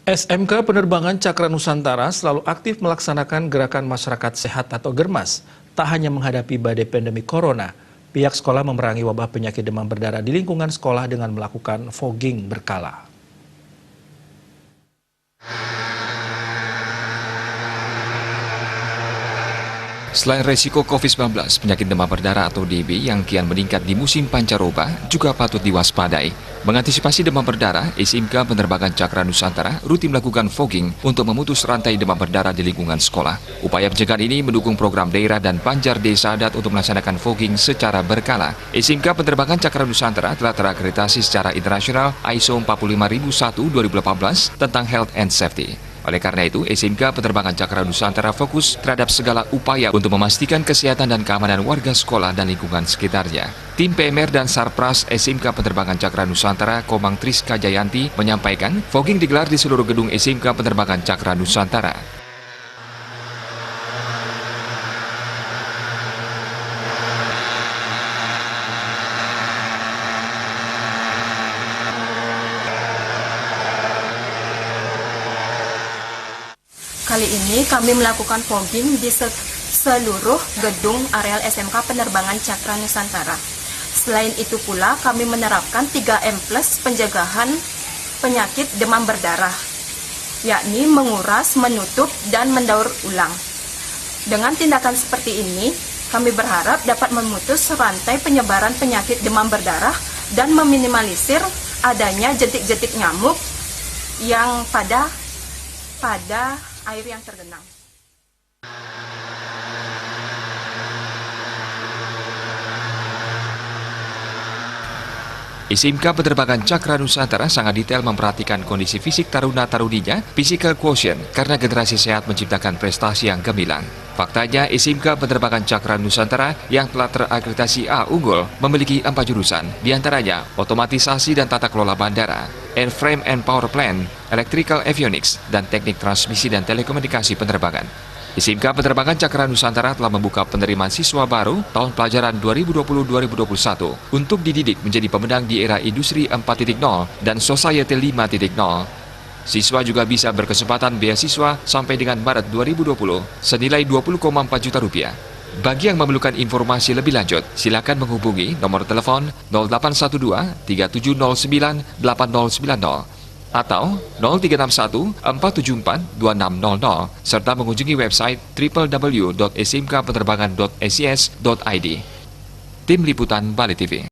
SMK Penerbangan Cakra Nusantara selalu aktif melaksanakan gerakan masyarakat sehat atau Germas. Tak hanya menghadapi badai pandemi corona, pihak sekolah memerangi wabah penyakit demam berdarah di lingkungan sekolah dengan melakukan fogging berkala. Selain resiko COVID-19, penyakit demam berdarah atau DB yang kian meningkat di musim pancaroba juga patut diwaspadai. Mengantisipasi demam berdarah, SMK Penerbangan Cakra Nusantara rutin melakukan fogging untuk memutus rantai demam berdarah di lingkungan sekolah. Upaya pencegahan ini mendukung program daerah dan Banjar Desa Adat untuk melaksanakan fogging secara berkala. SMK Penerbangan Cakra Nusantara telah terakreditasi secara internasional ISO 45001-2018 tentang Health and Safety. Oleh karena itu, SMK Penerbangan Cakra Nusantara fokus terhadap segala upaya untuk memastikan kesehatan dan keamanan warga sekolah dan lingkungan sekitarnya. Tim PMR dan Sarpras SMK Penerbangan Cakra Nusantara Komang Triska Jayanti menyampaikan, fogging digelar di seluruh gedung SMK Penerbangan Cakra Nusantara. Kali ini kami melakukan fogging di seluruh gedung areal SMK Penerbangan Cakra Nusantara. Selain itu pula kami menerapkan 3M+ pencegahan penyakit demam berdarah, yakni menguras, menutup, dan mendaur ulang. Dengan tindakan seperti ini, kami berharap dapat memutus rantai penyebaran penyakit demam berdarah dan meminimalisir adanya jentik-jentik nyamuk yang pada air yang tergenang. SMK Penerbangan Cakra Nusantara sangat detail memperhatikan kondisi fisik taruna-tarudinya, physical quotient, karena generasi sehat menciptakan prestasi yang gemilang. Faktanya, SMK Penerbangan Cakra Nusantara yang telah terakreditasi A unggul memiliki 4 jurusan, diantaranya otomatisasi dan tata kelola bandara, airframe and power plant, electrical avionics, dan teknik transmisi dan telekomunikasi penerbangan. SMK Penerbangan Cakra Nusantara telah membuka penerimaan siswa baru tahun pelajaran 2020-2021 untuk dididik menjadi pemenang di era Industri 4.0 dan Society 5.0. Siswa juga bisa berkesempatan beasiswa sampai dengan Maret 2020 senilai 20,4 juta rupiah. Bagi yang memerlukan informasi lebih lanjut, silakan menghubungi nomor telepon 0812 3709 8090. Atau 0361 474 2600 serta mengunjungi website www.smkpenerbangan.sis.id. Tim Liputan Bali TV.